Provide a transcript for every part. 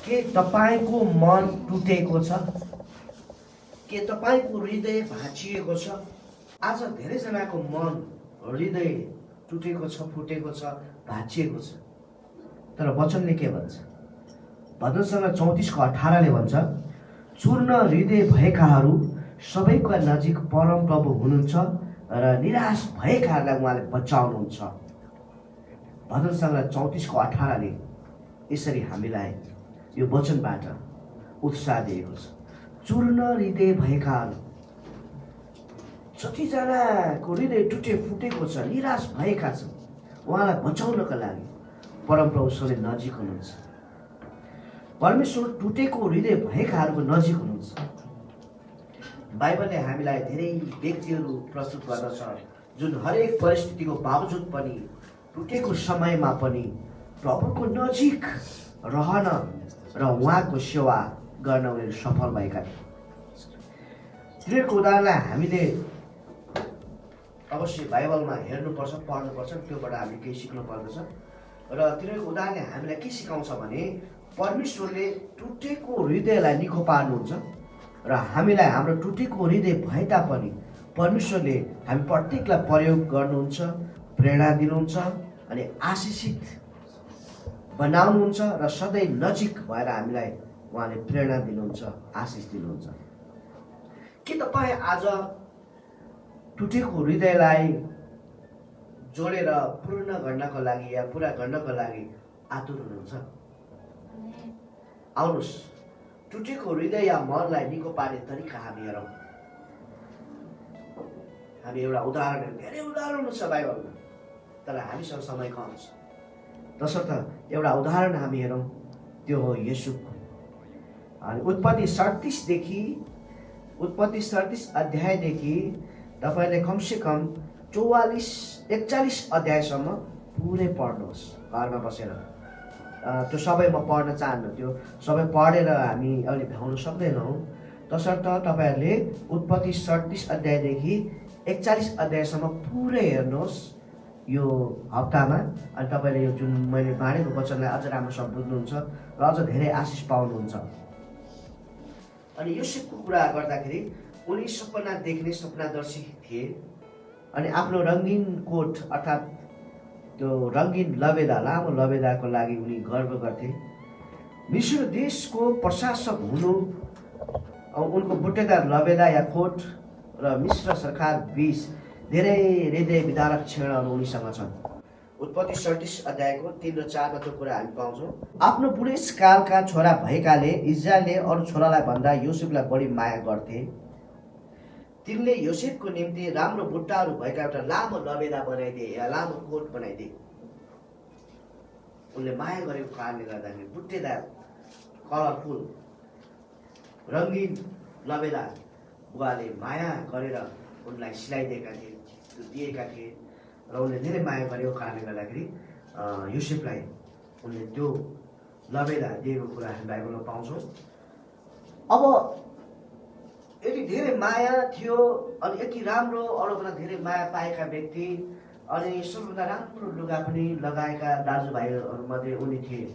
के तपाईको मन टुटेको छ? के तपाईको हृदय भाँचिएको छ? आज धेरैजनाको मन हृदय टुटेको छ, फुटेको छ, भाँचिएको छ। तर वचनले के भन्छ? भजन सङ्ग्रह 34:18 भन्छ, चूर्ण हृदय भएकाहरू सबैका नजिक परम प्रभु हुनुहुन्छ र निराश भएकाहरूलाई उहाँले बचाउनुहुन्छ। भजन सङ्ग्रह 34:18 यसरी हामीलाई यो वचनबाट उत्साह दिएको छ। चूर्ण हृदय भएकाहरू, जतिजनाको हृदय टुटे फुटेको छ, निराश भएका छन्, उहाँलाई बचाउनका लागि परमप्रभु सधैँ नजिक हुनुहुन्छ। परमेश्वर टुटेको हृदय भएकाहरूको नजिक हुनुहुन्छ। बाइबलले हामीलाई धेरै व्यक्तिहरू प्रस्तुत गर्दछ जुन हरेक परिस्थितिको बावजुद पनि, टुटेको समयमा पनि प्रभुको नजिक रहन र उहाँको सेवा गर्न उनीहरू सफल भएका थिए। तिनीहरूको उदाहरणलाई हामीले अवश्य बाइबलमा हेर्नुपर्छ, पढ्नुपर्छ, त्योबाट हामीले केही सिक्नु पर्दछ। र तिनीहरूको उदाहरणले हामीलाई के सिकाउँछ भने परमेश्वरले टुटेको हृदयलाई निको पार्नुहुन्छ र हामीलाई हाम्रो टुटेको हृदय भए तापनि परमेश्वरले हामी प्रत्येकलाई प्रयोग गर्नुहुन्छ, प्रेरणा दिनुहुन्छ अनि आशिषित बनाउनुहुन्छ र सधैँ नजिक भएर हामीलाई उहाँले प्रेरणा दिनुहुन्छ, आशिष दिनुहुन्छ। के तपाईँ आज टुटेको हृदयलाई जोडेर पूर्ण गर्नको लागि या पुरा गर्नको लागि आतुर हुनुहुन्छ? आउनुहोस्, टुटेको हृदय या मनलाई निको पार्ने तरिका हामी हेरौँ। हामी एउटा उदाहरण, धेरै उदाहरणहरू छ बाइबलमा, तर हामीसँग समय कम छ। तसर्थ एउटा उदाहरण हामी हेरौँ, त्यो हो येशूको। अनि उत्पत्ति 37 अध्यायदेखि तपाईँले कमसेकम 41 अध्यायसम्म पुरै पढ्नुहोस् घरमा बसेर। त्यो सबै म पढ्न चाहन्न, त्यो सबै पढेर हामी अहिले भ्याउन सक्दैनौँ। तसर्थ तपाईँहरूले उत्पत्ति 37 अध्यायदेखि 41 अध्यायसम्म पुरै हेर्नुहोस् यो हप्तामा। अनि तपाईँले यो जुन मैले बाँडेको वचनलाई अझ राम्रोसँग बुझ्नुहुन्छ र अझ धेरै आशिष पाउनुहुन्छ। अनि योसेफको कुरा गर्दाखेरि उनी सपना देख्ने सपनादर्शी थिए। अनि आफ्नो रङ्गीन कोट अर्थात् त्यो रङ्गीन लबेदा, लामो लबेदाको लागि उनी गर्व गर्थे। मिस्र देशको प्रशासक हुनु, उनको बुट्टेदार लबेदा या कोट र मिस्र सरकार बीच धेरै हृदय विदारक क्षणहरू उनीसँग छन्। उत्पत्ति 37 अध्यायको 3 र 4 मा त्यो कुरा हामी पाउँछौँ। आफ्नो बुढेसकालका छोरा भएकाले इस्राएलले अरू छोरालाई भन्दा योसेफलाई बढी माया गर्थे। तिनले योसेफको निम्ति राम्रो बुट्टाहरू भएका एउटा लामो लबेदा बनाइदिए या लामो कोट बनाइदिए। उनले माया गरेको कारणले गर्दाखेरि बुट्टेदार कलरफुल रङ्गीन लबेदा बुवाले माया गरेर उनलाई सिलाइदिएका थिए, त्यो दिएका थिए र उनले धेरै माया गरेको कारणले गर्दाखेरि योसेफलाई उनले त्यो लबेदा दिएको कुरा हामी बाइबलमा पाउँछौँ। अब यति धेरै माया थियो अनि यति राम्रो, अरूभन्दा धेरै माया पाएका व्यक्ति अनि सबभन्दा राम्रो लुगा पनि लगाएका दाजुभाइहरूमध्ये उनी थिए।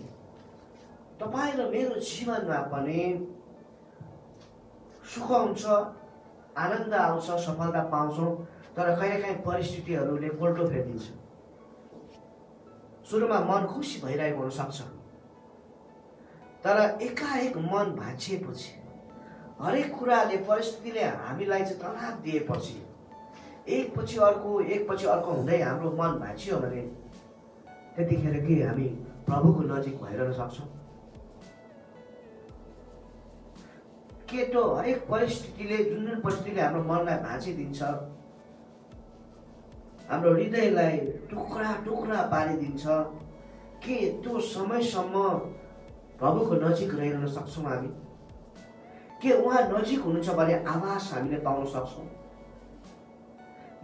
तपाईँ र मेरो जीवनमा पनि सुख हुन्छ, आनन्द आउँछ, सफलता पाउँछौँ, तर कहिलेकाहीँ परिस्थितिहरूले पल्टो फेरिदिन्छ। सुरुमा मन खुसी भइरहेको हुनसक्छ, तर एकाएक मन भाँचिएपछि, हरेक कुराले परिस्थितिले हामीलाई चाहिँ तनाव दिएपछि, एकपछि अर्को हुँदै हाम्रो मन भाँचियो भने त्यतिखेर के हामी प्रभुको नजिक भइरहन सक्छौँ? केटो हरेक परिस्थितिले, जुन परिस्थितिले हाम्रो मनलाई भाँचिदिन्छ, हाम्रो हृदयलाई टुक्रा टुक्रा पारिदिन्छ, के त्यो समयसम्म प्रभुको नजिक रहिरहन सक्छौँ हामी? के उहाँ नजिक हुनुहुन्छ भने आभास हामीले पाउन सक्छौँ?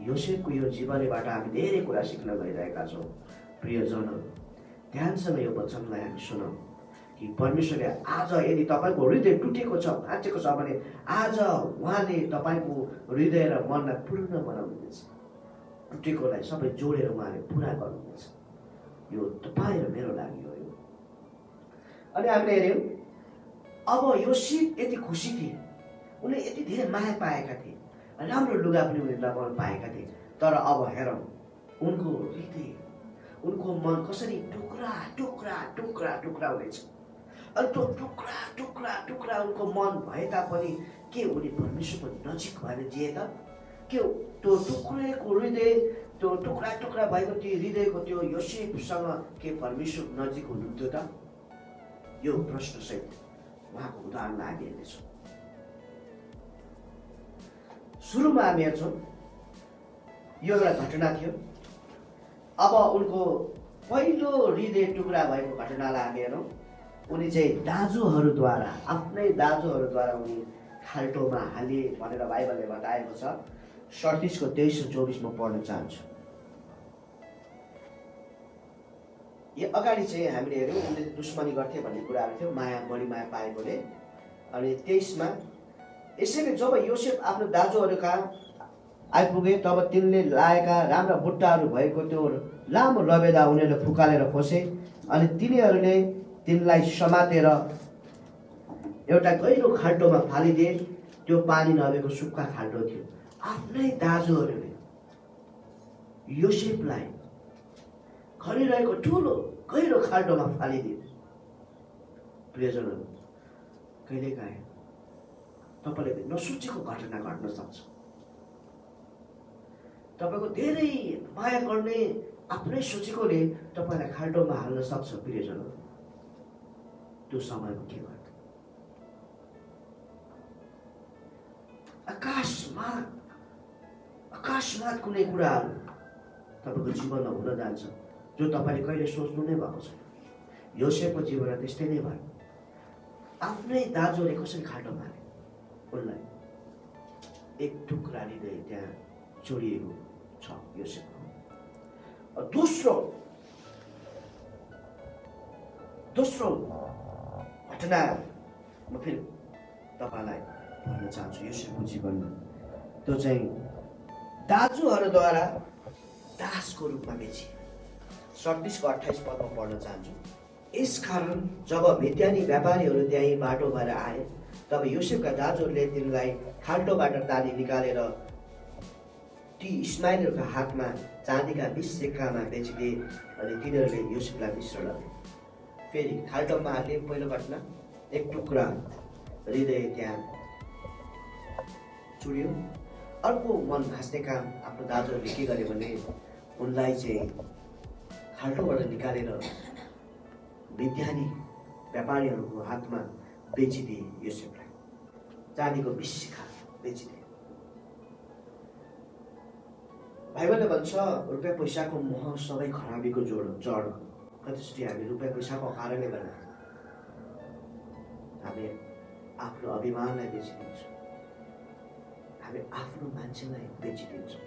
योसेफको यो जीवनीबाट हामी धेरै कुरा सिक्न गइरहेका छौँ। प्रियजनहरू, ध्यानसँग यो वचनलाई हामी सुनौँ कि परमेश्वरले आज यदि तपाईँको हृदय टुटेको छ, भाँचेको छ भने आज उहाँले तपाईँको हृदय र मनलाई पूर्ण बनाउनुहुनेछ। टुटेकोलाई सबै जोडेर उहाँले पुरा गर्नुहुनेछ। यो तपाईँ र मेरो लागि हो। अनि हामीले हेऱ्यौँ अब योसेफ यति खुसी थिए, उनले यति धेरै माया पाएका थिए, राम्रो लुगा पनि उनले लगाउन पाएका थिए। तर अब हेरौँ उनको हृदय, उनको मन कसरी टुक्रा टुक्रा टुक्रा टुक्रा हुनेछ। अनि त्यो टुक्रा टुक्रा टुक्रा उनको मन भए तापनि के उनी परमेश्वरको नजिक भएर जिए त? के त्यो टुक्रेको हृदय, त्यो टुक्रा टुक्रा भएको त्यो हृदयको त्यो योसेफसँग के परमेश्वर नजिक हुनुहुन्थ्यो त? यो प्रश्नसहित उहाँको उदाहरण हामी हेर्नेछौँ। सुरुमा हामी हेर्छौँ यो एउटा घटना थियो। अब उनको पहिलो हृदय टुक्रा भएको घटनालाई हामी हेरौँ। उनी चाहिँ दाजुहरूद्वारा, आफ्नै दाजुहरूद्वारा उनी खाल्टोमा हालिए भनेर बाइबलले बताएको छ। 37 को 23 र 24 म पढ्न चाहन्छु। यो अगाडि चाहिँ हामीले हेऱ्यौँ उनले दुश्मनी गर्थे भन्ने कुराहरू थियो, बढी माया पाएकोले। अनि 23 मा यसैले जब योसेफ आफ्नो दाजुहरू कहाँ आइपुगे तब तिनले लाएका राम्रा बुट्टाहरू भएको त्यो लामो लबेदा उनीहरूले फुकालेर खोसे। अनि तिनीहरूले तिनलाई समातेर एउटा गहिरो खाल्टोमा फालिदिए। त्यो पानी नभएको सुक्खा खाल्टो थियो। आफ्नै दाजुहरूले योसेफलाई खनिरहेको ठुलो गहिरो खाल्टोमा फालिदिए। प्रियजनहरू, कहिलेकाहीँ तपाईँले नसोचेको घटना घट्न सक्छ। तपाईँको धेरै माया गर्ने आफ्नै सोचेकोले तपाईँलाई खाल्टोमा हाल्न सक्छ। प्रियजनहरू, त्यो समयमा के गर्नु? अकस्मात कुनै कुराहरू तपाईँको जीवनमा हुन जान्छ जो तपाईँले कहिले सोच्नु नै भएको छ। योसेफको जीवनमा त्यस्तै नै भयो। आफ्नै दाजुले कसरी खाल्टो मारे, उनलाई एक टुक्रा हृदय त्यहाँ जोडिएको छ योसेफको। दोस्रो घटना म फेरि तपाईँलाई भन्न चाहन्छु योसेफको जीवनमा। त्यो चाहिँ दाजुहरूद्वारा दासको रूपमा बेचिए। 37 को 28 पदमा पढ्न चाहन्छु। यसकारण जब मिद्यानी व्यापारीहरू त्यही बाटो भएर आए तब योसेफका दाजुहरूले तिनलाई खाल्टोबाट तानी निकालेर ती इस्माइलहरूका हातमा चाँदीका 20 सिक्कामा बेचिदिए। अनि तिनीहरूले योसेफलाई मिस्र लगे। फेरि खाल्टोमा हाल्ने पहिलो घटना, एक टुक्रा हृदय त्यहाँ चुड्यो। अर्को मन भाँच्ने काम आफ्नो दाजुहरूले के गरे भने उनलाई चाहिँ खाल्टोबाट निकालेर मिद्यानी व्यापारीहरूको हातमा बेचिदिए। योसेफलाई चाँदीको 20 सिक्का बेचिदिए। बाइबलले भन्छ रुपियाँ पैसाको मोह सबै खराबीको जड। कतिचोटि हामी रुपियाँ पैसाको कारणले गर्दा हामी आफ्नो अभिमानलाई बेचिदिन्छौँ, हामी आफ्नो मान्छेलाई बेचिदिन्छौँ।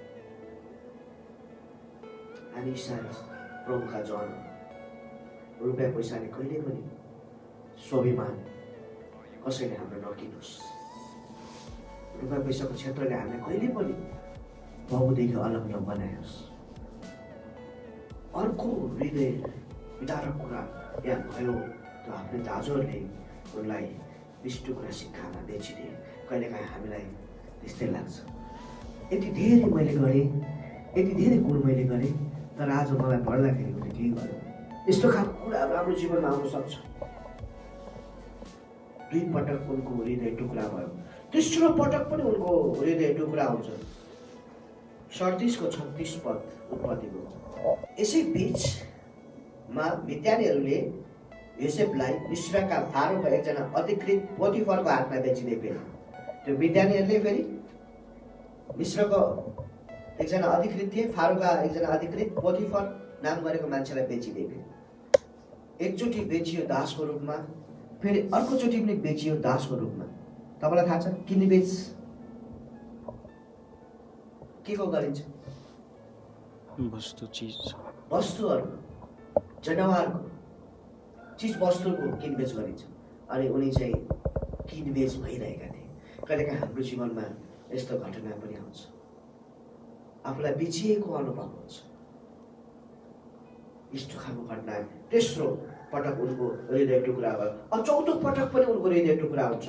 हामी इसाई प्रभुका जन, रुपियाँ पैसाले कहिले पनि स्वाभिमान कसैले हाम्रो नकिनोस्। रुपियाँ पैसाको क्षेत्रले हामीलाई कहिले पनि प्रभुदेखि अलग नबनायोस्। अर्को हृदय विदारक कुरा यहाँ भयो। त आफ्नै दाजुहरूले उनलाई 20 टुक्रा सिक्कामा बेचिदिए। कहिलेकाहीँ हामीलाई त्यस्तै लाग्छ, यति धेरै मैले गरेँ, यति धेरै गुण मैले गरेँ, तर आज मलाई पढ्दाखेरि उसले के गर्यो। यस्तो खालको कुराहरू हाम्रो जीवनमा आउन सक्छ। 2 पटक उनको हृदय टुक्रा भयो। तेस्रो पटक पनि उनको हृदय टुक्रा हुन्छ। 37 को 36 पद उत्पत्तिको। यसै बिचमा मिद्यानीहरूले योसेफलाई मिस्रका फारोको एकजना अधिकृत पोटिफरको हातमा बेचिदिए। फेरि त्यो मिद्यानीहरूले फेरि मिस्रको एकजना अधिकृत थिए, फारोका एकजना अधिकृत पोटिफर नाम गरेको मान्छेलाई बेचिदिए। फेरि एकचोटि बेचियो दासको रूपमा, फेरि अर्कोचोटि पनि बेचियो दासको रूपमा। तपाईँलाई थाहा छ किन बेच के को गरिन्छ? वस्तुहरू, जनावरको, चिज वस्तुको किनबेच गरिन्छ। अनि उनी चाहिँ किनबेच भइरहेका थिए। कहिलेकाहीँ हाम्रो जीवनमा यस्तो घटना पनि आउँछ, आफूलाई बेचिएको अनुभव हुन्छ। यस्तो खालको घटना। तेस्रो पटक उनको हृदय टुक्रा भयो। अब चौथो पटक पनि उनको हृदय टुक्रा हुन्छ।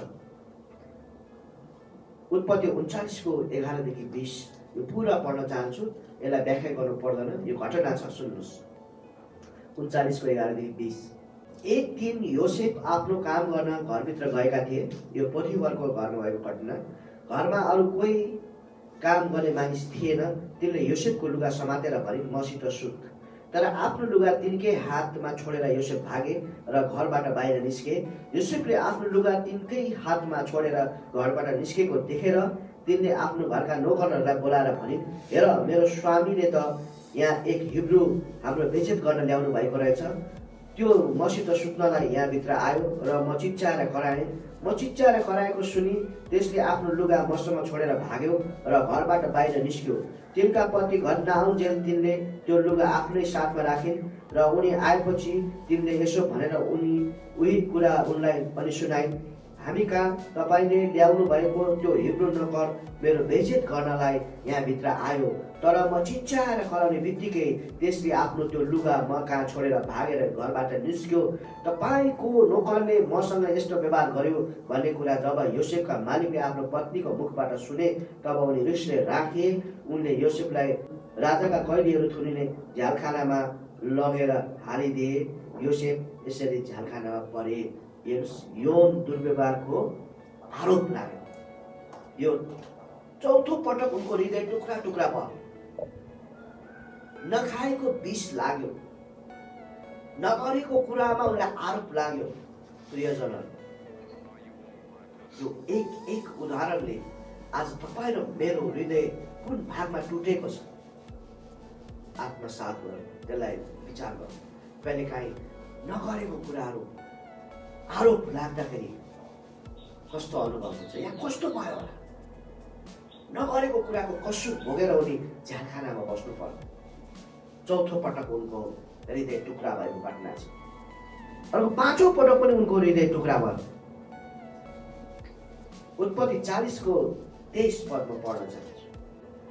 उत्पत्ति 39 को 11 देखि 20 यो पुरा पढ्न चाहन्छु, यसलाई व्याख्या गर्नु पर्दैन, यो घटना छ, सुन्नुहोस्। 39 को 11 देखि 20। एक दिन योसेफ आफ्नो काम गर्न घरभित्र गएका थिए। यो पोथिफरको घरमा भएको घटना। घरमा अरू कोही काम गर्ने मानिस थिएन। तिनले योसेफको लुगा समातेर भने, मसित सुत। तर आफ्नो लुगा तिनकै हातमा छोडेर योसेफ भागे र घरबाट बाहिर निस्के। योसेफले आफ्नो लुगा तिनकै हातमा छोडेर घरबाट निस्केको देखेर तिनले आफ्नो घरका नोकरहरूलाई बोलाएर भने, हेर, मेरो स्वामीले त यहाँ एक हिब्रू हाम्रो बेइज्जत गर्न ल्याउनु भएको रहेछ। त्यो मसित सुत्नलाई यहाँभित्र आयो र म चिच्चाएर कराएँ। म चिच्चाएर कराएको सुनि त्यसले आफ्नो लुगा मसँग छोडेर भाग्यो र घरबाट बाहिर निस्क्यो। तिनका पति घर नआउन्जेल तिनले त्यो लुगा आफ्नै साथमा राखिन् र उनी आएपछि तिनले यसो भनेर उही कुरा उनलाई पनि सुनाइन्, हामी कहाँ तपाईँले ल्याउनु भएको त्यो हिब्रू नोकर मेरो बेइज्जत गर्नलाई यहाँभित्र आयो। तर म चिच्चाएर कराउने बित्तिकै त्यसले आफ्नो त्यो लुगा म कहाँ छोडेर भागेर घरबाट निस्क्यो। तपाईँको नोकरले मसँग यस्तो व्यवहार गर्यो भन्ने कुरा जब योसेफका मालिकले आफ्नो पत्नीको मुखबाट सुने तब उनी रिसले राखे। उनले योसेफलाई राजाका कैदीहरू थुनिने झ्यालखानामा लगेर हालिदिए। योसेफ यसरी झ्यालखानामा परे। यौन दुर्व्यवहारको आरोप लाग्यो। यो चौथो पटक उनको हृदय टुक्रा टुक्रा भयो। नखाएको विष लाग्यो, नगरेको कुरामा उनलाई आरोप लाग्यो। प्रियजनहरू, यो एक उदाहरणले आज तपाईँ र मेरो हृदय कुन भागमा टुटेको छ आत्मसात गर्नु, त्यसलाई विचार गर्नु। कहिलेकाहीँ नगरेको कुराहरू आरोप लाग्दाखेरि कस्तो अनुभव हुन्छ, यहाँ कस्तो भयो होला, नगरेको कुराको कसुर भोगेर उनी झ्यालखानामा बस्नु पर्यो। चौथो पटक उनको हृदय टुक्रा भएको घटना छ। अर्को पाँचौं पटक पनि उनको हृदय टुक्रा भयो। उत्पत्ति 40 को 23 पदमा पढ्न चाहन्छु।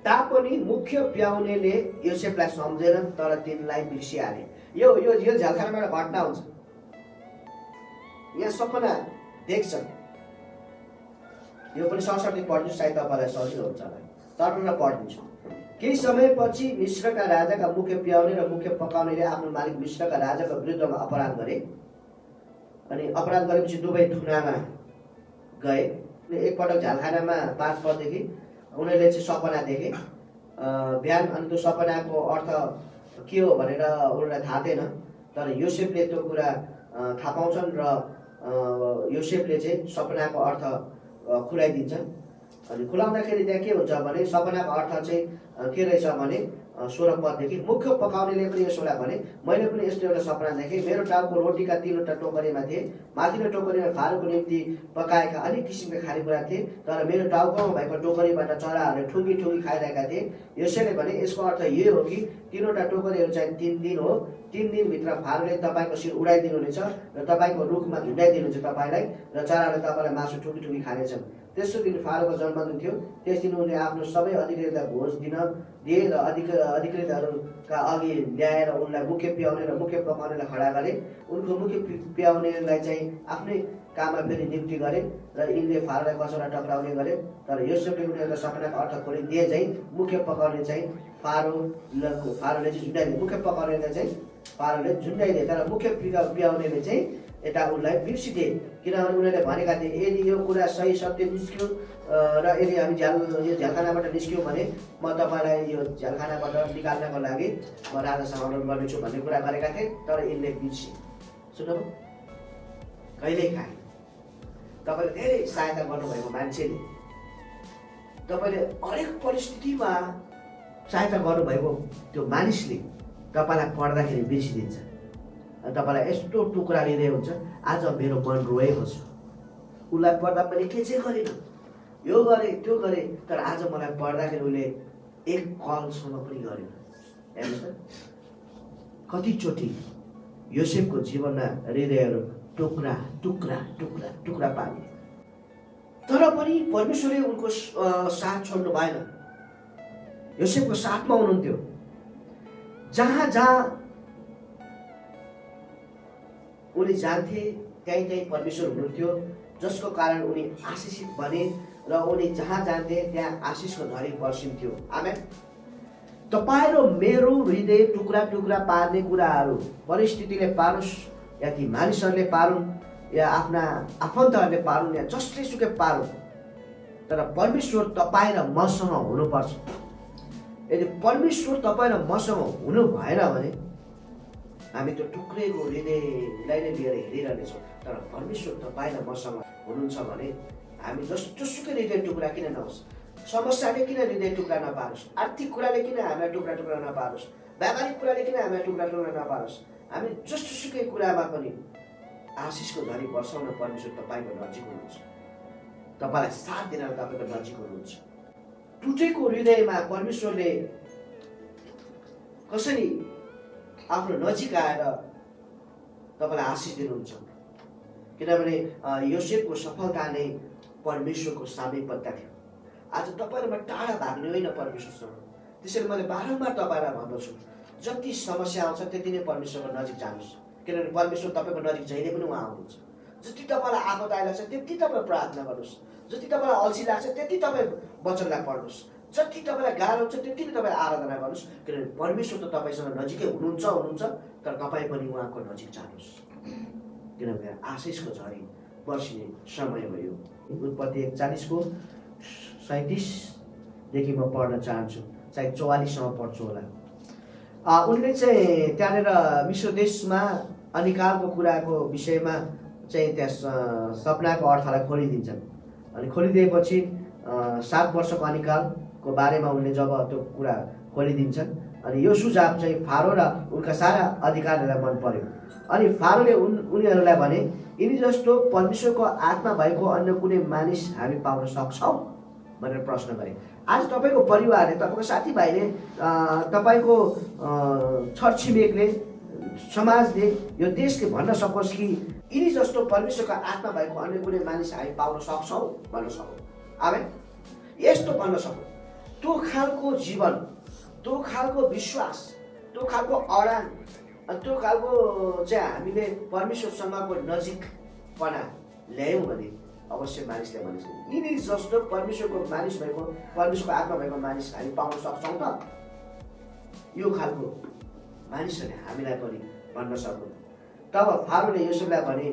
तापनि मुख्य प्याउनेले योसेफलाई सम्झेर तर तिनलाई बिर्सिहाले। यो झ्यालखानाबाट घटना हुन्छ। यहाँ सपना देख्छन्। यो पनि सरसर्ती पढ्नु सायद तपाईँलाई सजिलो हुन्छ होला। चटुरा पढिदिन्छु। केही समयपछि मिश्रका राजाका मुख्य प्याउने र मुख्य पकाउनेले आफ्नो मालिक मिश्रका राजाको विरुद्धमा अपराध गरे। अनि अपराध गरेपछि दुवै थुनामा गए। एकपटक झ्यालखानामा 5 पददेखि उनीहरूले चाहिँ सपना देखे। बिहान अनि त्यो सपनाको अर्थ के हो भनेर उनीहरूलाई थाहा थिएन। तर योसेफले त्यो कुरा थाहा पाउँछन् र योसेफले चाहिँ सपनाको अर्थ खुलाइदिन्छन्। अनि खुलाउँदाखेरि त्यहाँ के हुन्छ भने सपनाको अर्थ चाहिँ के रहेछ भने 16 पददेखि मुख्य पकाउनेले पनि यसोलाई भने, मैले पनि यस्तो एउटा सपना देखेँ। मेरो टाउको रोटीका 3वटा टोकरीमा थिए। माथिल्लो टोकरीमा फारोको निम्ति पकाएका अनेक किसिमका खानेकुरा थिए। तर मेरो टाउकोमा भएको टोकरीबाट चराहरूले ठुङ्गी ठुङ्गी खाइरहेका थिए। यसैले भने यसको अर्थ यो हो कि 3वटा टोकरीहरू चाहिँ 3 दिन हो। 3 दिनभित्र फारोले तपाईँको शिर उडाइदिनुहुनेछ र तपाईँको रुखमा झुन्डाइदिनुहुन्छ तपाईँलाई, र चराहरूले तपाईँलाई मासु ठुकी ठुकी खानेछन्। तेस्रो दिन फारोको जन्मदिन थियो। त्यस दिन उनले आफ्नो सबै अधिकृतलाई भोज दिए र अधिकृतहरूका अघि ल्याएर उनलाई मुख्य प्याउने र मुख्य पकाउनेलाई खडा गरे। उनको मुख्य प्याउनेलाई चाहिँ आफ्नै काममा फेरि नियुक्ति गरे र यिनले फारोलाई कचौरा टक्राउने गरे। तर योसेफले उनीहरूको सपनाको अर्थ खोलिदिए चाहिँ मुख्य पकाउने चाहिँ फारोले चाहिँ झुन्डाइदिए। मुख्य पकाउनेले चाहिँ फारोले झुन्डाइदिए। तर मुख्य प्याउनेले चाहिँ यता उनलाई बिर्सिदिए। किनभने उनीहरूले भनेका थिए यदि यो कुरा सही सत्य निस्क्यो र यदि हामी यो झ्यालखानाबाट निस्क्यौँ भने म तपाईँलाई यो झ्यालखानाबाट निकाल्नको लागि म राजासँग अनुरोध गर्नेछु भन्ने कुरा गरेका थिए। तर यिनले बिर्से। सुन्नुभयो, कहिलेकाहीँ तपाईँले धेरै सहायता गर्नुभएको मान्छेले तपाईँले हरेक परिस्थितिमा सहायता गर्नुभएको त्यो मानिसले तपाईँलाई पढ्दाखेरि बिर्सिदिन्छ। तपाईँलाई यस्तो टुक्रा लिँदै हुन्छ, आज मेरो मन रोएको छ, उसलाई पढ्दा पनि के चाहिँ गरेन, यो गरे त्यो गरे, तर आज मलाई पढ्दाखेरि उसले एक कलसम्म पनि गरेन। हेर्नुहोस् त, कतिचोटि योसेफको जीवनमा हृदयहरू टुक्रा टुक्रा टुक्रा टुक्रा पारे। तर पनि परमेश्वरले उनको साथ छोड्नु भएन। योसेफको साथमा हुनुहुन्थ्यो। जहाँ जहाँ उनी जान्थे, त्यहीँ त्यहीँ परमेश्वर हुनुहुन्थ्यो, जसको कारण उनी आशिषित बने र उनी जहाँ जान्थे त्यहाँ आशिषको झरी बर्सिन्थ्यो। आमेन। तपाईँ र मेरो हृदय टुक्रा टुक्रा पार्ने कुराहरू परिस्थितिले पारोस् या ती मानिसहरूले पारुन् या आफ्ना आफन्तहरूले पारुन् या जसले सुकै पारुन्, तर परमेश्वर तपाईँ र मसँग हुनुपर्छ। यदि परमेश्वर तपाईँ र मसँग हुनु भएन भने हामी त्यो टुक्रेको हृदयलाई नै लिएर हिँडिरहनेछौँ। तर परमेश्वर तपाईँ र मसँग हुनुहुन्छ भने हामी जसुकै हृदय टुक्रा किन नहोस्, समस्याले किन हृदय टुक्रा नपारोस्, आर्थिक कुराले किन हामीलाई टुक्रा टुक्रा नपारोस्, व्यावहारिक कुराले किन हामीलाई टुक्रा टुक्रा नपारोस्, हामी जसुकै कुरामा पनि आशिषको झरी वर्षाउन परमेश्वर तपाईँको नजिक हुनुहुन्छ, तपाईँलाई साथ दिन तपाईँको नजिक हुनुहुन्छ। टुटेको हृदयमा परमेश्वरले कसरी आफ्नो नजिक आएर तपाईँलाई आशिष दिनुहुन्छ, किनभने योसेफको सफलता नै परमेश्वरको सामीप्यता थियो। आज तपाईँ र म टाढा भाग्ने होइन परमेश्वरसँग। त्यसैले मैले बारम्बार तपाईँलाई भन्दछु, जति समस्या आउँछ त्यति नै परमेश्वरको नजिक जानुहोस्, किनभने परमेश्वर तपाईँको नजिक जहिले पनि उहाँ आउनुहुन्छ। जति तपाईँलाई आपद आइरहेको छ त्यति तपाईँ प्रार्थना गर्नुहोस्, जति तपाईँलाई अल्छी लाग्छ त्यति तपाईँ वचनलाई पढ्नुहोस्, जति तपाईँलाई गाह्रो हुन्छ त्यति नै तपाईँ आराधना गर्नुहोस्, किनभने परमेश्वर त तपाईँसँग नजिकै हुनुहुन्छ, तर तपाईँ पनि उहाँको नजिक जानुहोस्, किनभने आशिषको झरी बर्सिने समय हो यो। उत्पत्ति 41को 37देखि म पढ्न चाहन्छु, चाहे 44सम्म पढ्छु होला। उनले चाहिँ त्यहाँनिर मिश्र देशमा अनिकालको कुराको विषयमा चाहिँ त्यहाँ सपनाको अर्थलाई खोलिदिन्छन्। अनि खोलिदिएपछि 7 वर्षको अनिकालको बारेमा उनले जब त्यो कुरा खोलिदिन्छन्, अनि यो सुझाव चाहिँ फारो र उनका सारा अधिकारीहरूलाई मन पर्यो। अनि फारोले उनीहरूलाई भने, यिनी जस्तो परमेश्वरको आत्मा भएको अन्य कुनै मानिस हामी पाउन सक्छौँ भनेर प्रश्न गरे। आज तपाईँको परिवारले, तपाईँको साथीभाइले, तपाईँको छरछिमेकले, समाजले, यो देशले भन्न सकोस् कि यिनी जस्तो परमेश्वरको आत्मा भएको अन्य कुनै मानिस हामी पाउन सक्छौँ भन्न सकौँ। आमेन। यस्तो भन्न सकौँ, त्यो खालको जीवन, त्यो खालको विश्वास, त्यो खालको अडान, त्यो खालको चाहिँ हामीले परमेश्वरसँगको नजिकपना ल्यायौँ भने अवश्य मानिसले भन्छ, यिनी जस्तो परमेश्वरको मानिस भएको, परमेश्वरको आत्मा भएको मानिस हामी पाउन सक्छौँ त। यो खालको मानिसहरूले हामीलाई पनि भन्न सक्नु। तब फारोले योसेफलाई भने,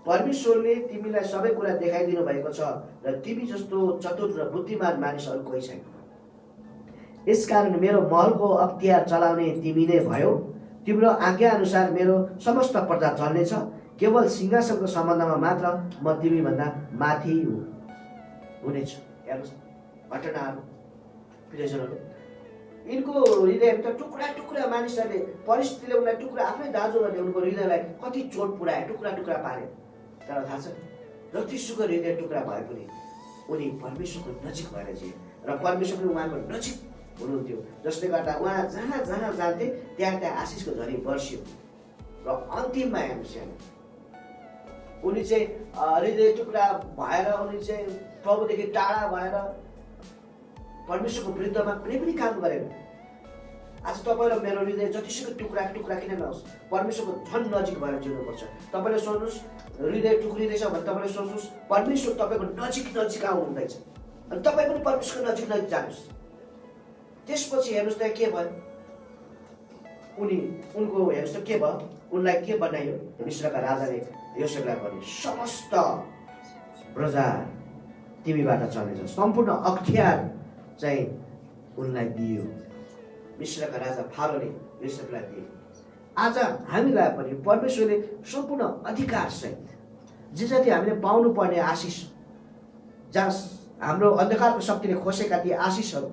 परमेश्वरले तिमीलाई सबै कुरा देखाइदिनु भएको छ र तिमी जस्तो चतुर र बुद्धिमान मानिस अरू कोही छैन। यसकारण मेरो महलको अख्तियार चलाउने तिमी नै भयो। तिम्रो आज्ञा अनुसार मेरो समस्त प्रजा चल्नेछ। केवल सिंहासनको सम्बन्धमा मात्र म तिमीभन्दा माथि हुनेछु। हेर्नुहोस् घटनाहरू, प्रियजनहरू, यिनको हृदय त टुक्रा टुक्रा मानिसहरूले, परिस्थितिले उनलाई टुक्रा, आफ्नै दाजुहरूले उनको हृदयलाई कति चोट पुऱ्याए, टुक्रा टुक्रा पारे। तर थाहा छ, जतिसुकै हृदय टुक्रा भए पनि उनी परमेश्वरको नजिक भएर जिए र परमेश्वर पनि उहाँको नजिक हुनुहुन्थ्यो, जसले गर्दा उहाँ जहाँ जहाँ जान्थे त्यहाँ त्यहाँ आशिषको झरी बर्सियो। र अन्तिममा हेर्नुहोस्, उनी चाहिँ हृदय टुक्रा भएर, उनी चाहिँ प्रभुदेखि टाढा भएर परमेश्वरको विरुद्धमा कुनै पनि काम गरेन। आज तपाईँ र मेरो हृदय जतिसुकै टुक्रा टुक्रा किन नहोस्, परमेश्वरको झन् नजिक भएर जिउनुपर्छ। तपाईँले सोच्नुहोस्, हृदय टुक्रिँदैछ भने तपाईँले सोच्नुहोस् परमेश्वर तपाईँको नजिक नजिक आउनुहुँदैछ, अनि तपाईँ पनि परमेश्वरको नजिक नजिक जानुहोस्। त्यसपछि हेर्नुहोस् त के भयो, उनको हेर्नुहोस् त के भयो, उनलाई के बनाइयो। मिश्रका राजाले योसेफलाई भने, समस्त प्रजा तिमीबाट चल्नेछ, सम्पूर्ण अख्तियार चाहिँ उनलाई दियो। मिश्रका राजा फारोले योसेफलाई दिए। आज हामीलाई पनि परमेश्वरले सम्पूर्ण अधिकार सहित जे जति हामीले पाउनु पर्ने आशिष, जहाँ हाम्रो अन्धकारको शक्तिले खोसेका ती आशिषहरू,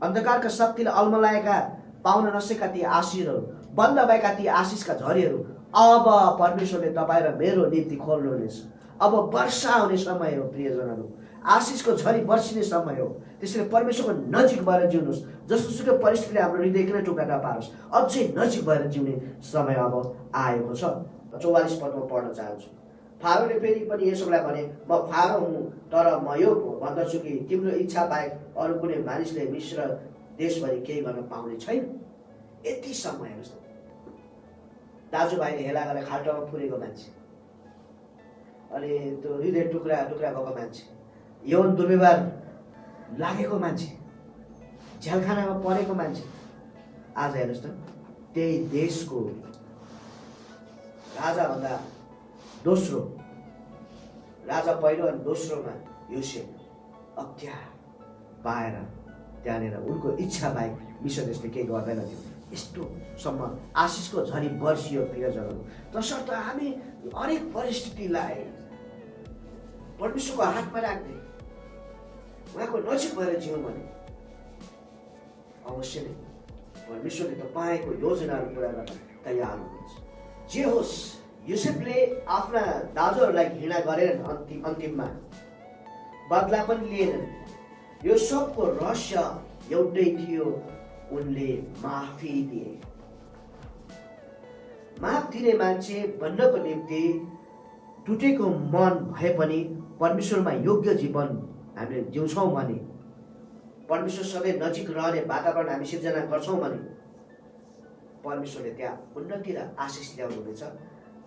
अन्धकारका शक्तिले अल्मलाएका पाउन नसकेका ती आशिषहरू, बन्द भएका ती आशिषका झरीहरू अब परमेश्वरले तपाईँ र मेरो निम्ति खोल्नुहुनेछ। अब वर्षा हुने समय हो प्रियजनहरू, आशिषको झरी बर्सिने समय हो। त्यसैले परमेश्वरको नजिक भएर जिउनुहोस्। जसोसुकै परिस्थितिले हाम्रो हृदय किन टुक्रा नपारोस्, अझै नजिक भएर जिउने समय अब आएको छ। 44 पदमा पढ्न चाहन्छु। फारोले फेरि पनि योसेफलाई भने, म फारो हुँ, तर म यो भन्दछु कि तिम्रो इच्छा बाहेक अरू कुनै मानिसले मिश्र देशभरि केही गर्न पाउने छैन। यति समय हेर्नुहोस्, दाजुभाइले हेला गरेर खाल्टोमा पुरेको मान्छे, अनि त्यो हृदय टुक्रा टुक्रा भएको मान्छे, यौन दुर्व्यवहार लागेको मान्छे, झ्यालखानामा परेको मान्छे, आज हेर्नुहोस् त त्यही देशको राजाभन्दा दोस्रो, राजा पहिलो अनि दोस्रोमा योसेफ अख्तियार पाएर त्यहाँनिर उनको इच्छा बाहेक मिसर देशले केही गर्दैन थियो। यस्तोसम्म आशिषको झरी बर्सियो प्रियजनहरू। तसर्थ हामी हरेक परिस्थितिलाई परमेश्वरको हातमा राख्दै उहाँको नजिक भएर जिउँ भने अवश्य नै परमेश्वरले तपाईँको योजनाहरू पुरा गर्न तयार हुनुहुन्छ। जे होस्, योसेफले आफ्ना दाजुहरूलाई घृणा गरेनन्, अन्तिममा बदला पनि लिएनन्। यो सबको रहस्य एउटै थियो, उनले माफी दिए। माफ दिने मान्छे बन्नको निम्ति टुटेको मन भए पनि परमेश्वरमा योग्य जीवन हामीले जिउँछौँ भने, परमेश्वरसँग नजिक रहने वातावरण हामी सिर्जना गर्छौँ भने परमेश्वरले त्यहाँ उन्नति र आशिष ल्याउनुहुनेछ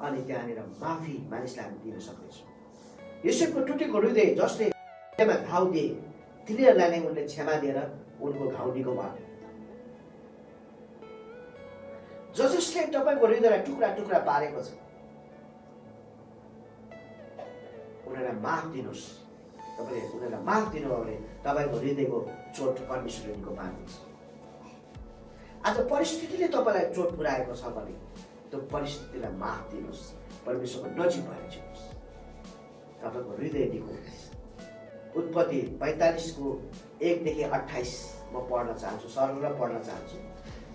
अनि त्यहाँनिर माफी मानिसलाई हामी दिन सक्नेछौँ। योसेफको टुटेको हृदय जसले घाउ दिए तिनीहरूलाई नै उनले क्षमा दिएर उनको घाउ निको भयो। जसले तपाईँको हृदयलाई टुक्रा टुक्रा पारेको छ उनीहरूलाई माफ दिनुहोस्। तपाईँले उनीहरूलाई माफ दिनुभयो भने तपाईँको हृदयको चोट परमेश्वरले निको पार्नुहुन्छ। आज परिस्थितिले तपाईँलाई चोट पुर्याएको छ भने त्यो परिस्थितिलाई माफ दिनुहोस्, परमेश्वरको नजिक भएर जिउनुहोस्, तपाईँको हृदय निको हुनेछ। उत्पत्ति 45को 1देखि 28 म पढ्न चाहन्छु, सरल पढ्न चाहन्छु।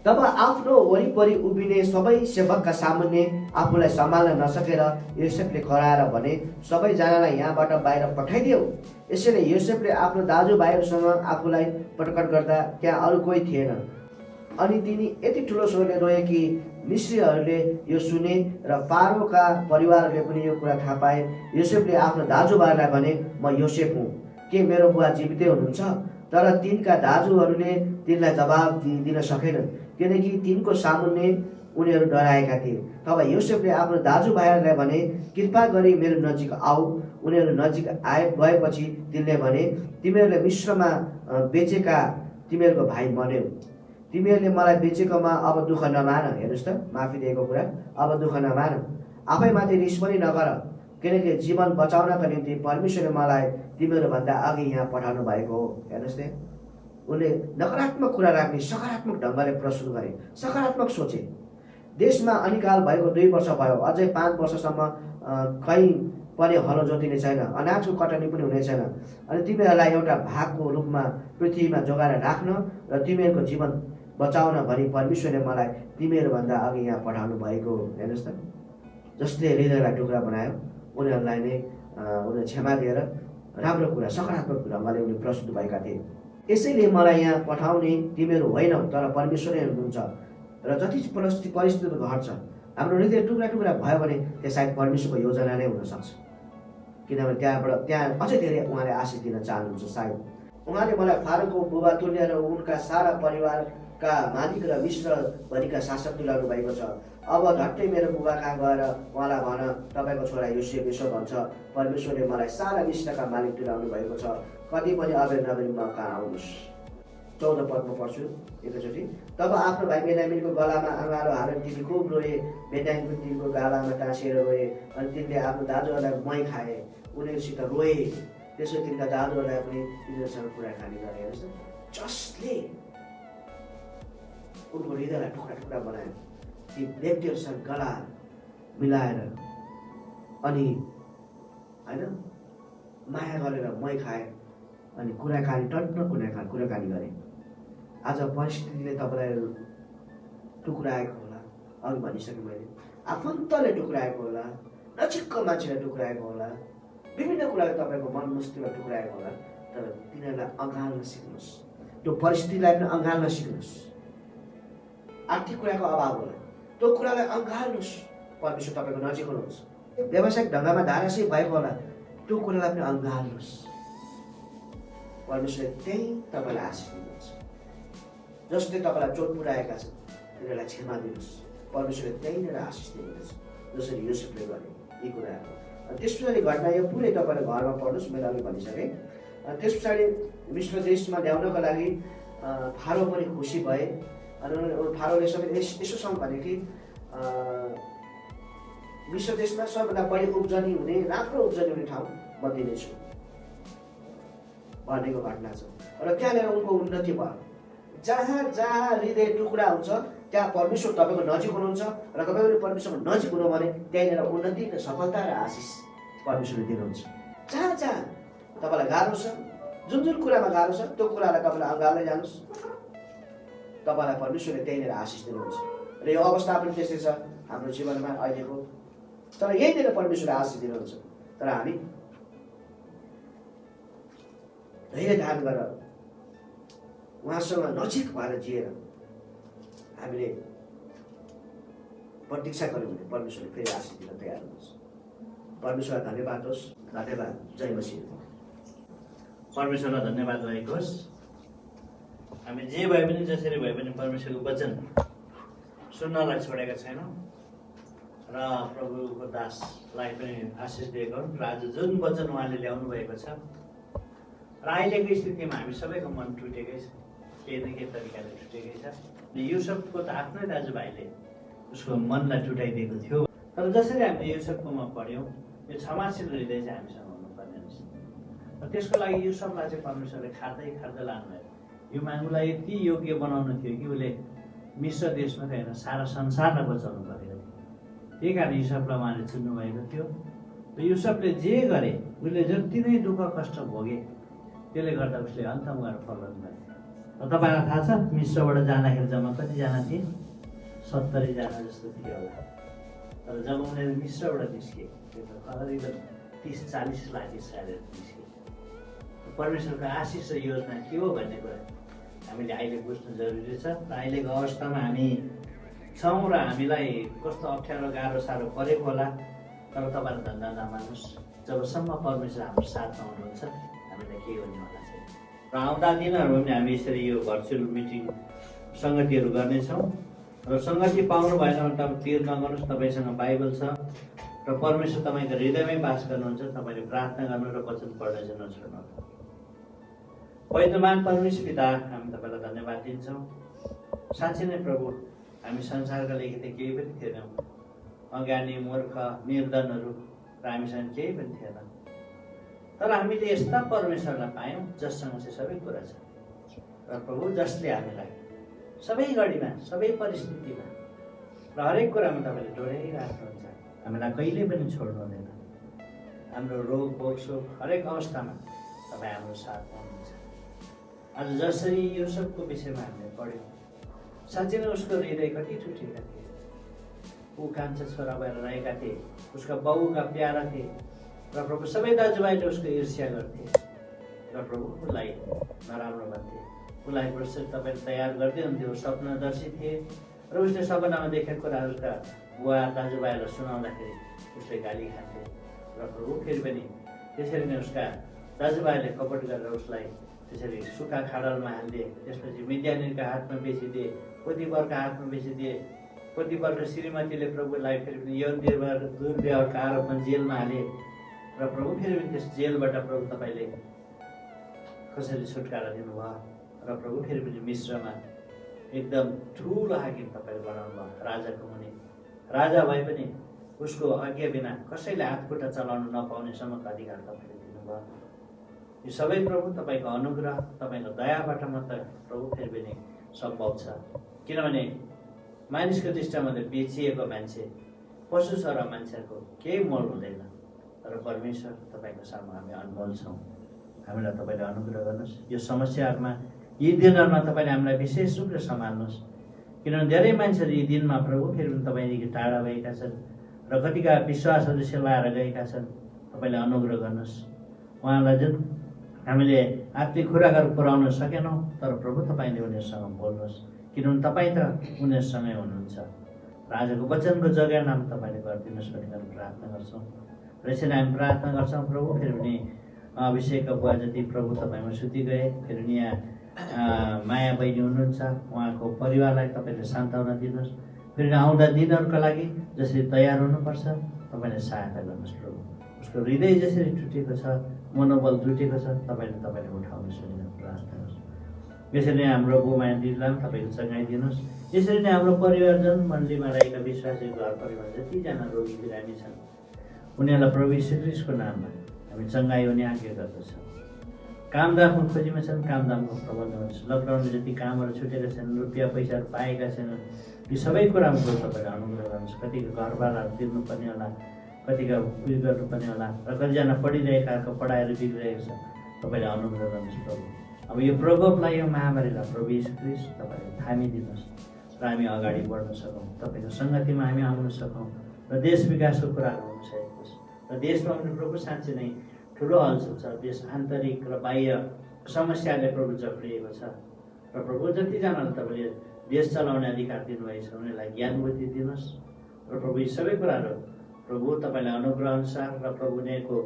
तब आफ्नो वरिपरि उभिने सबै सेवकका सामुन्ने आफूलाई सम्हाल्न नसकेर योसेफले कराएर भने, सबैजनालाई यहाँबाट बाहिर पठाइदेऊ। यसैले योसेफले आफ्नो दाजुभाइहरूसँग आफूलाई प्रकट गर्दा त्यहाँ अरू कोही थिएन। अनि तिनी यति ठुलो स्वरले रोए कि मिश्रीहरूले यो सुने र फारोका परिवारहरूले पनि यो कुरा थाहा पाए। योसेफले आफ्नो दाजुभाइलाई भने, म योसेफ हुँ, के मेरो बुवा जीवितै हुनुहुन्छ? तर तिनका दाजुहरूले तिनलाई जवाब दिन सकेनन्, किनकि तिनको सामुन्ने उनीहरू डराएका थिए। तब योसेफले आफ्नो दाजुभाइहरूलाई भने, कृपा गरी मेरो नजिक आऊ। उनीहरू नजिक गएपछि तिनले भने, तिमीहरूले मिश्रमा बेचेका तिमीहरूको भाइ मर्यो। तिमीहरूले मलाई बेचेकोमा अब दुःख नमान। हेर्नुहोस् त, माफी दिएको कुरा, अब दुःख नमान, आफैमाथि रिस पनि नगर, किनकि जीवन बचाउनका निम्ति परमेश्वरले मलाई तिमीहरूभन्दा अघि यहाँ पठाउनु भएको हो। हेर्नुहोस् त, उनले नकारात्मक कुरा राख्ने सकारात्मक ढङ्गले प्रस्तुत गरे, सकारात्मक सोचे। देशमा अनिकाल भएको 2 वर्ष भयो, अझै 5 वर्षसम्म कहीँ पनि हलो जोतिने छैन, अनाजको कटनी पनि हुने छैन। अनि तिमीहरूलाई एउटा भागको रूपमा पृथ्वीमा जोगाएर राख्न र तिमीहरूको जीवन बचाउन भनी परमेश्वरले मलाई तिमीहरूभन्दा अघि यहाँ पठाउनु भएको। हेर्नुहोस् त, जसले हृदयलाई टुक्रा बनायो उनीहरूलाई नै उनीहरूले क्षमा दिएर राम्रो कुरा सकारात्मक ढङ्गले उनी प्रस्तुत भएका थिए। यसैले मलाई यहाँ पठाउने तिमीहरू होइनौ तर परमेश्वरै हुनुहुन्छ। र जति परिस्थितिहरू घट्छ, हाम्रो हृदय टुक्रा टुक्रा भयो भने त्यो सायद परमेश्वरको योजना नै हुनसक्छ, किनभने त्यहाँ अझै धेरै उहाँले आशिष दिन चाहनुहुन्छ। सायद उहाँले मलाई फारोको बुबा तुल्य र उनका सारा परिवारका मालिक र मिश्रभरिका शासक तुल्याउनु भएको छ। अब झट्टै मेरो बुबा कहाँ गएर उहाँलाई भन, तपाईँको छोरा योसेफ यसो भन्छ, परमेश्वरले मलाई सारा मिश्रका मालिक तुल्याउनु भएको छ, कति पनि अबेर नगरी म कहाँ आउनुहोस्। 14 पदमा पढ्छु एकैचोटि। तब आफ्नो भाइ बेन्यामिनको गलामा अँगालो हालेर तिनी खुब रोए, बेन्यामिन तिनको गालामा टाँसिएर रोए। अनि तिनले आफ्नो दाजुहरूलाई मही खाए, उनीहरूसित रोए। त्यसो तिनका दाजुहरूलाई पनि तिनीहरूसँग कुराकानी गरे। हेर्नुहोस्, जसले उनको हृदयलाई टुक्रा टुक्रा बनायो, ती व्यक्तिहरूसँग गला मिलाएर अनि होइन माया गरेर मही खाए अनि कुराकानी टन्न कुराकानी गरे। आज परिस्थितिले तपाईँलाई टुक्राएको होला, अघि भनिसकेँ मैले, आफन्तले टुक्राएको होला, नजिकको मान्छेलाई टुक्राएको होला, विभिन्न कुराले तपाईँको मन मस्तिष्कमा टुक्राएको होला। तर तिनीहरूलाई अँगाल्न सिक्नुहोस्, त्यो परिस्थितिलाई पनि अँगाल्न सिक्नुहोस्। आर्थिक कुराको अभाव होला, त्यो कुरालाई अँगाल्नुहोस्, परमेश्वर तपाईँको नजिक हुनुहुन्छ। व्यावसायिक ढङ्गमा धारासी भएको होला, त्यो कुरालाई पनि अँगाल्नुहोस्, परमेश्वरले त्यही तपाईँलाई आशिष दिनुहुन्छ। जसले तपाईँलाई चोट पुर्याएका छन् तिनीहरूलाई क्षमा दिनुहोस्, परमेश्वरले त्यहीँनिर आशिष दिनुहुनेछ जसरी योसेफले गरे यी कुराहरू। त्यस पछाडि घटना यो पुरै तपाईँले घरमा पढ्नुहोस्, मैले अघि भनिसकेँ। त्यस पछाडि मिश्र देशमा ल्याउनको लागि फारो पनि खुसी भए अनि फारोले सबै यसोसँग भने कि मिश्र देशमा सबभन्दा बढी उब्जनी हुने राम्रो उब्जनी हुने ठाउँ म दिनेछु भनेको घटना छ। र त्यहाँनिर उनको उन्नति भयो। जहाँ जहाँ हृदय टुक्रा हुन्छ त्यहाँ परमेश्वर तपाईँको नजिक हुनुहुन्छ र तपाईँ पनि परमेश्वरको नजिक हुनु भने त्यहाँनिर उन्नति र सफलता र आशिष परमेश्वरले दिनुहुन्छ। जहाँ जहाँ तपाईँलाई गाह्रो छ, जुन जुन कुरामा गाह्रो छ त्यो कुरालाई तपाईँले अगाल्दै जानुहोस्, तपाईँलाई परमेश्वरले त्यहीँनिर आशिष दिनुहुन्छ। र यो अवस्था पनि त्यस्तै छ हाम्रो जीवनमा अहिलेको, तर यहीँनिर परमेश्वरले आशिष दिनुहुन्छ। तर हामी धैर्य धारण गरेर उहाँसँग नजिक भएर जिएर हामीले प्रतीक्षा गर्यौँ भने परमेश्वरले फेरि आशिष दिन तयार हुनुहुन्छ। परमेश्वरलाई धन्यवाद होस्। धन्यवाद। जय मसीह। परमेश्वरलाई धन्यवाद भएको होस्। हामी जे भए पनि जसरी भए पनि परमेश्वरको वचन सुन्नलाई छोडेका छैनौँ र प्रभुको दासलाई पनि आशिष दिएको हुन्। र आज जुन वचन उहाँले ल्याउनु भएको छ र अहिलेको स्थितिमा हामी सबैको मन टुटेकै छ, केही न केही तरिकाले टुटेकै छ। युसुफको त आफ्नै दाजुभाइले उसको मनलाई टुटाइदिएको थियो। तर जसरी हामीले युसुफकोमा पढ्यौँ यो क्षमाशील हृदय चाहिँ हामीसँग हुनुपर्ने रहेछ। र त्यसको लागि युसुफलाई चाहिँ परमेश्वरले खाँदै खाँदै लानुभयो। यो मान्छेलाई यति योग्य बनाउनु थियो कि उसले मिश्र देशमा त होइन सारा संसारलाई बचाउनु परेको थियो। त्यही कारण युसुफलाई उहाँले चुन्नुभएको थियो। र युसुफले जे गरे, उसले जति नै दुःख कष्ट भोगे त्यसले गर्दा उसले अन्तमा गएर फलन भयो। र तपाईँलाई थाहा छ मिश्रबाट जाँदाखेरि जम्मा कतिजना थिए? 70 जना जस्तो थियो होला। तर जब उनीहरू मिश्रबाट निस्के त्यो त करिबन 30-40 लाख इस्राएलहरू निस्के। परमेश्वरको आशिष र योजना के हो भन्ने कुरा हामीले अहिले बुझ्नु जरुरी छ। र अहिलेको अवस्थामा हामी छौँ र हामीलाई कस्तो अप्ठ्यारो गाह्रो साह्रो परेको होला, तर तपाईँले धन्दा नमान्नुहोस्। जबसम्म परमेश्वर हाम्रो साथमा हुनुहुन्छ हामीलाई के हुने होला छैन। र आउँदा दिनहरूमा पनि हामी यसरी यो भर्चुअल मिटिङ सङ्गतिहरू गर्नेछौँ। र सङ्गति पाउनु भएन भने तपाईँ पिर नगर्नुहोस्। तपाईँसँग बाइबल छ र परमेश्वर तपाईँको हृदयमै बास गर्नुहुन्छ। तपाईँले प्रार्थना गर्नु र वचन पढ्न चाहिँ नछोड्नु। वैद्यमान परमेश्वर पिता, हामी तपाईँलाई धन्यवाद दिन्छौँ। साँच्चै नै प्रभु, हामी संसारका लागि त केही पनि थिएनौँ, अज्ञानी मूर्ख निर्धनहरू, र हामीसँग केही पनि थिएन। तर हामीले यस्ता परमेश्वरलाई पायौँ जससँग चाहिँ सबै कुरा छ। र प्रभु जसले हामीलाई सबै घडीमा सबै परिस्थितिमा र हरेक कुरामा तपाईँले डोर्याइराख्नुहुन्छ। हामीलाई कहिले पनि छोड्नु हुँदैन। हाम्रो रोग भोगसोग हरेक अवस्थामा तपाईँ हाम्रो साथमा हुनुहुन्छ। आज जसरी युसुफको विषयमा हामीले पढ्यौँ, साँच्चै नै उसको हृदय कति टुटेका थिए। ऊ कान्छा छोरा भएर रहेका थिए, उसका बाउका प्यारा थिए र प्रभु सबै दाजुभाइले उसको ईर्ष्या गर्थे र प्रभु उसलाई नराम्रो भन्थे। उसलाई प्रश्न तपाईँले तयार गर्दै हुन्थ्यो। स्वप्नदर्शी थिए र उसले सपनामा देखेका कुराहरू उसका बुवा दाजुभाइहरूलाई सुनाउँदाखेरि उसले गाली खान्थे। र प्रभु फेरि पनि त्यसरी नै उसका दाजुभाइले कपट गरेर उसलाई त्यसरी सुक्खा खाडलमा हालिदिए। त्यसपछि मिडियानीका हातमा बेचिदिए, पोतिपरका हातमा बेचिदिए। पोतिपरको श्रीमतीले प्रभुलाई फेरि पनि यौन दुर्व्यवहारका आरोपमा जेलमा हाले। र प्रभु फेरि पनि त्यस जेलबाट प्रभु तपाईँले कसरी छुटकारा दिनुभयो। र प्रभु फेरि पनि मिश्रमा एकदम ठुलो हाकिम तपाईँले बनाउनु भयो, राजाको मुनि। राजा भए पनि उसको आज्ञा बिना कसैले हातखुट्टा चलाउन नपाउनेसम्मको अधिकार तपाईँले दिनुभयो। यो सबै प्रभु तपाईँको अनुग्रह, तपाईँको दयाबाट मात्र प्रभु फेरि पनि सम्भव छ। किनभने मानिसको दृष्टिमा त बेचिएको मान्छे, पशु छोरा मान्छेको केही मोल हुँदैन। तर परमेश्वर तपाईँको सामु हामी अनमोल छौँ। हामीलाई तपाईँले अनुग्रह गर्नुहोस्। यो समस्याहरूमा यी दिनहरूमा तपाईँले हामीलाई विशेष रूपले सम्हाल्नुहोस्। किनभने धेरै मान्छेहरू यी दिनमा प्रभु फेरि पनि तपाईँदेखि टाढा भएका छन् र कतिका विश्वासहरू सेलाएर गएका छन्। तपाईँले अनुग्रह गर्नुहोस्। उहाँलाई जुन हामीले आत्मिक कुराहरू पुर्याउन सकेनौँ, तर प्रभु तपाईँले उनीहरूसँग बोल्नुहोस्। किनभने तपाईँ त उनीहरूसँगै हुनुहुन्छ। र आजको वचनको जग्गा नाम तपाईँले गरिदिनुहोस् भनेर प्रार्थना गर्छौँ। र यसरी हामी प्रार्थना गर्छौँ प्रभु। फेरि पनि अभिषेकका बुवा जति प्रभु तपाईँमा सुति गए, फेरि पनि यहाँ माया बहिनी हुनुहुन्छ, उहाँको परिवारलाई तपाईँले सान्त्वना दिनुहोस्। फेरि आउँदा दिनहरूका लागि जसरी तयार हुनुपर्छ तपाईँले सहायता गर्नुहोस् प्रभु। उसको हृदय जसरी टुटेको छ, मनोबल टुटेको छ, तपाईँले उठाउनुहोस् भनेर प्रार्थना गर्छु। यसरी नै हाम्रो बुमाया दिदीलाई पनि तपाईँको चङ्गाइ दिनुहोस्। यसरी नै हाम्रो परिवारजन मण्डलीमा रहेका विश्वासी घर परिवार जतिजना रोगी बिरामी छन् उनीहरूलाई प्रभु यीशु ख्रीष्टको नाममा हामी चङ्गाइ हुने आज्ञा गर्दछौँ। कामदामको खोजीमा छन्, कामदामको प्रबन्ध गर्नुहोस्। लकडाउनमा जति कामहरू छुटेका छन्, रुपियाँ पैसाहरू पाएका छैनन्, ती सबै कुरामा तपाईँले अनुग्रह गर्नुहोस्। कतिको घरबारहरू तिर्नुपर्ने होला, कतिको उयो गर्नुपर्ने होला, र कतिजना पढिरहेकाको पढाइहरू बिग्रिरहेको छ, तपाईँले अनुग्रह गर्नुहोस् प्रभु। अब यो प्रकोपलाई, यो महामारीलाई प्रभु यीशु ख्रीष्ट तपाईँले थामिदिनुहोस् र हामी अगाडि बढ्न सकौँ, तपाईँको सङ्गतिमा हामी आउन सकौँ र देश विकासको कुराहरू हुन सकेको छ। र देशमा पनि प्रभु साँच्चै नै ठुलो हलचल छ। देश आन्तरिक र बाह्य समस्याले प्रभु जक्रिएको छ र प्रभु जतिजनालाई तपाईँले देश चलाउने अधिकार दिनुभएको छ उनीहरूलाई ज्ञान बुद्धि दिनुहोस् र प्रभु यी सबै कुराहरू प्रभु तपाईँले अनुग्रह अनुसार र प्रभु उनीहरूको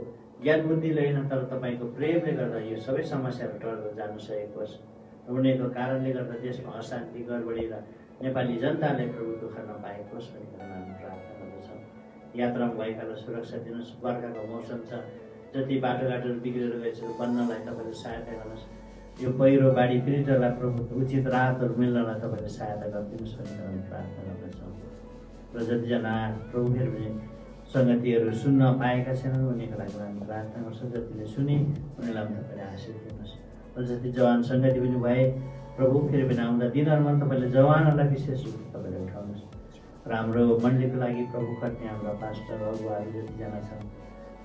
ज्ञान बुद्धिले होइन तर तपाईँको प्रेमले गर्दा यो सबै समस्याहरू टर्दै जानु सकेको होस् र उनीहरूको कारणले गर्दा देशमा अशान्ति गडबडी र नेपाली जनताले प्रभु दुःख नपाएको होस् भनेर हामी प्रार्थना गर्दछौँ। यात्रामा भएकालाई सुरक्षा दिनुहोस्। बर्खाको मौसम छ, जति बाटोघाटोहरू बिग्रेर गएछ बन्नलाई तपाईँले सहायता गर्नुहोस्। यो पहिरो बाढी पीडितहरूलाई प्रभु उचित राहतहरू मिल्नलाई तपाईँले सहायता गरिदिनुहोस् भनेर हामी प्रार्थना गर्दछौँ। र जतिजना प्रभु फेरि पनि सङ्गतिहरू सुन्न पाएका छैनन् उनीहरूको लागि हामी प्रार्थना गर्छौँ। जतिले सुने उनीहरूलाई पनि तपाईँले आशीष दिनुहोस्। र जति जवान सङ्गति पनि भए प्रभु फेरि पनि आउँदा दिनहरूमा तपाईँले जवानहरूलाई विशेष रूपले तपाईँले उठाउनुहोस्। र हाम्रो मण्डलीको लागि प्रभु कट्ने हाम्रा पास्टर अगुवाहरू जतिजना छन्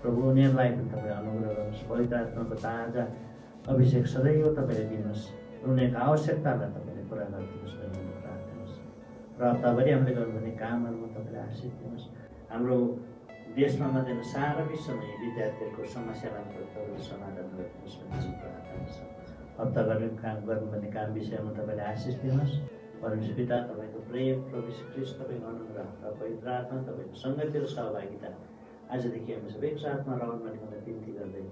प्रभु उनीहरूलाई पनि तपाईँले अनुग्रह गर्नुहोस्। पवित्र आत्माको ताजा अभिषेक सदैव तपाईँले दिनुहोस् र उनीहरूको आवश्यकतालाई तपाईँले पुरा गरिदिनुहोस् भनेर प्रार्थना गर्छु। र हप्ताभरि हामीले गर्नुपर्ने कामहरूमा तपाईँले आशिष दिनुहोस्। हाम्रो देशमा मात्रै सारा विश्वमा विद्यार्थीहरूको समस्यालाई तपाईँले समाधान गरिदिनुहोस् भन्ने प्रार्थना गर्छु। हप्ता गर्नुपर्ने काम विषयमा तपाईँले आशिष दिनुहोस्। परमेश्वर पिता तपाईँको प्रेम, प्रभु यीशु ख्रीष्ट तपाईँको अनुग्रह र पवित्र आत्मा तपाईँको सङ्गति र सहभागिता आजदेखि हामी सबैको साथमा रहन भन्ने मलाई बिन्ती गर्दै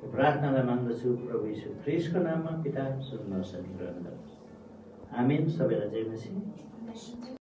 यो प्रार्थनालाई माग्दछु प्रभु यीशु ख्रीष्टको नाममा पिता सुन्नुहोस् अनि ग्रहण गर्नुहोस्। आमीन। सबैलाई जय मसीह।